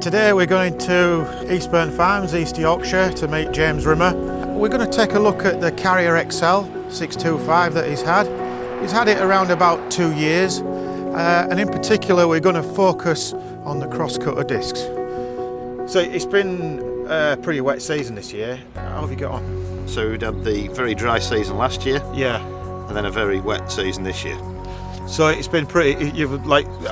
Today we're going to Eastbourne Farms, East Yorkshire, to meet James Rimmer. We're going to take a look at the Carrier XL 625 that he's had. He's had it around about 2 years, and in particular we're going to focus on the CrossCutter discs. So it's been a pretty wet season this year. How have you got on? So we'd had the very dry season last year, Yeah. and then a very wet season this year. So it's been pretty, you've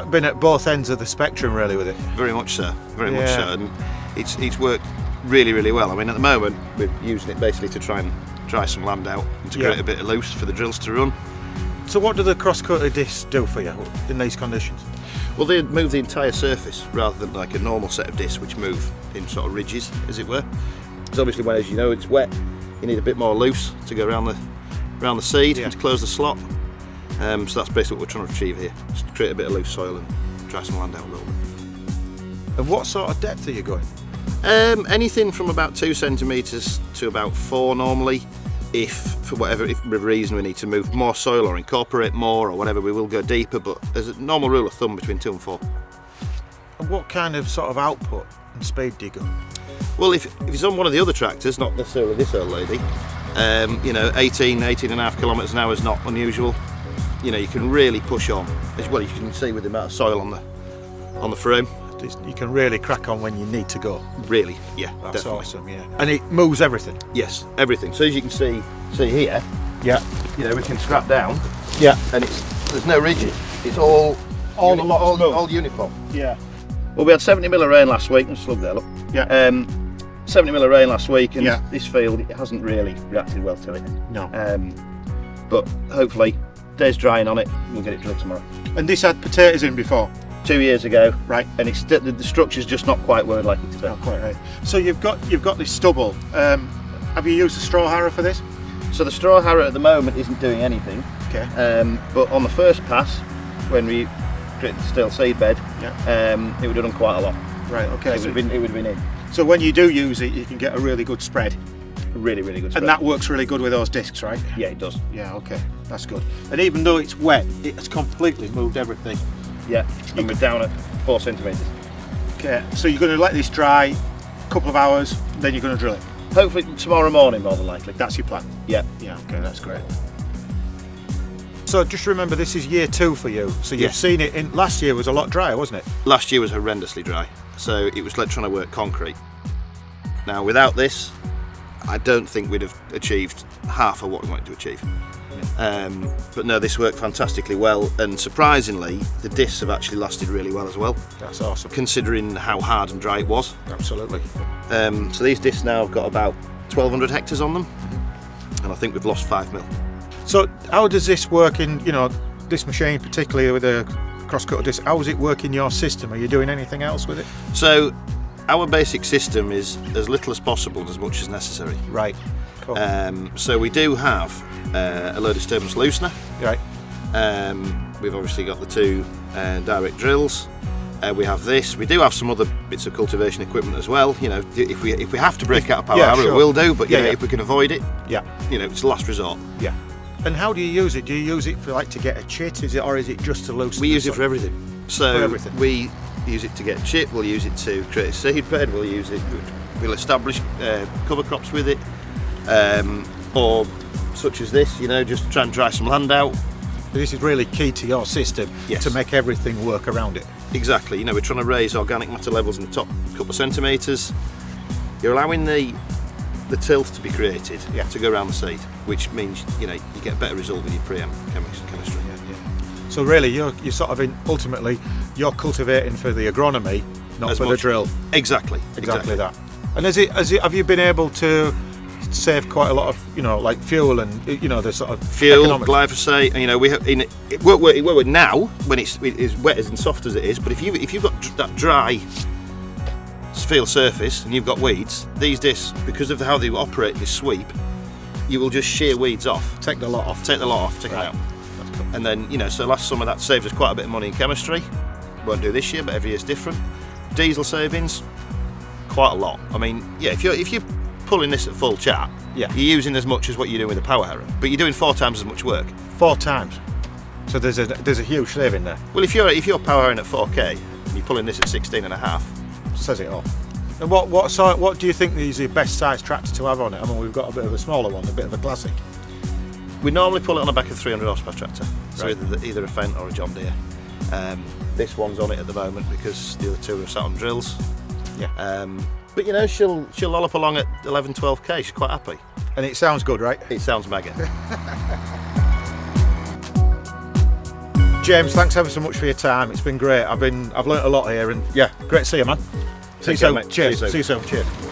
been at both ends of the spectrum really with it. Very much so, much so, and it's worked really well. I mean, at the moment we're using it basically to try and dry some land out and to create a bit of loose for the drills to run. So what do the CrossCutter discs do for you in these conditions? Well, they move the entire surface rather than like a normal set of discs which move in sort of ridges, as it were. Because obviously when, as you know, it's wet, you need a bit more loose to go around the seed and to close the slot. So that's basically what we're trying to achieve here, just to create a bit of loose soil and dry some land out a little bit. And what sort of depth are you going? Anything from about 2 centimetres to about 4 normally. If for whatever reason we need to move more soil or incorporate more or whatever, we will go deeper, but as a normal rule of thumb, between 2 and 4. And what kind of sort of output and speed do you go? Well, if it's on one of the other tractors, not necessarily this old lady, 18.5 kilometres an hour is not unusual. You know, you can really push on, as well. You can see with the amount of soil on the frame. You can really crack on when you need to go. Really, yeah, that's definitely. awesome. Yeah, and it moves everything. Yes, everything. So as you can see here, you know, we can scrap down. Yeah, and there's no ridges. It's all uniform. Yeah. Well, we had 70 mil of rain last week. Just look there, look. Yeah. 70 mil of rain last week, and this field it hasn't really reacted well to it. No. But hopefully, days drying on it, we'll get it drilled tomorrow. And this had potatoes in before. 2 years ago, right? And it's the structure's just not quite where I'd like it to be. Not quite right. So you've got this stubble. Have you used a straw harrow for this? So the straw harrow at the moment isn't doing anything. Okay. But on the first pass, when we created the stale seed bed, it would have done quite a lot. Right. Okay. It would have been in. So when you do use it, you can get a really good spread. Really good spread. And that works really good with those discs, right? Yeah, it does. Yeah. Okay. That's good. And even though it's wet, it has completely moved everything. Yeah, and we're down at 4 centimetres. Okay, so you're going to let this dry a couple of hours, then you're going to drill it? Hopefully tomorrow morning, more than likely. That's your plan? Yeah. Yeah, okay, that's great. So just remember, this is year 2 for you, so you've seen it in, last year was a lot drier, wasn't it? Last year was horrendously dry, so it was like trying to work concrete. Now without this, I don't think we'd have achieved half of what we wanted to achieve. But no, this worked fantastically well, and surprisingly the discs have actually lasted really well as well. That's awesome, considering how hard and dry it was. Absolutely. So these discs now have got about 1,200 hectares on them, and I think we've lost 5 mil. So how does this work in, you know, this machine particularly with a CrossCutter disc? How does it work in your system? Are you doing anything else with it? So our basic system is as little as possible and as much as necessary. Right. Cool. So we do have a low disturbance loosener. Right. We've obviously got the 2 direct drills. We have this. We do have some other bits of cultivation equipment as well. You know, if we have to break out a power harrow, we will do. But you know, if we can avoid it, you know, it's the last resort. Yeah. And how do you use it? Do you use it for like to get a chit? Or is it just to loosen? We use it for everything. So for everything. We use it to get chit. We'll use it to create a seed bed. We'll use it. We'll establish cover crops with it. Or such as this, you know, just try and dry some land out. This is really key to your system to make everything work around it. Exactly, you know, we're trying to raise organic matter levels in the top couple of centimetres. You're allowing the tilth to be created to go around the seed, which means, you know, you get a better result with your pre-em chemistry. So really, you're sort of ultimately you're cultivating for the agronomy, not for the drill. Exactly that. And have you been able to save quite a lot of, you know, like fuel and, you know, the sort of fuel, economics? Glyphosate, and you know, it won't work now when it's wet and soft as it is. But if you've got that dry field surface and you've got weeds, these discs, because of how they operate this sweep, you will just shear weeds off. Take the lot off. Take it out. That's cool. And then, you know, so last summer that saved us quite a bit of money in chemistry. Won't do this year, but every year's different. Diesel savings, quite a lot. I mean, yeah, if you're pulling this at full chat, you're using as much as what you're doing with a power harrow, but you're doing 4 times as much work. 4 times. So there's a huge saving there. Well, if you're power harrowing at 4K and you're pulling this at 16.5, says it all. And what do you think is the best size tractor to have on it? I mean, we've got a bit of a smaller one, a bit of a classic. We normally pull it on the back of 300 horsepower tractor, so Right. either a Fendt or a John Deere. This one's on it at the moment because the other two are sat on drills. Yeah. But you know, she'll lollop along at 11, 12k. She's quite happy. And it sounds good, right? It sounds mega. James, thanks ever so much for your time. It's been great. I've learnt a lot here, and yeah, great to see you, man. See you Take care, soon. mate. Cheers. See you soon. See you soon. Cheers.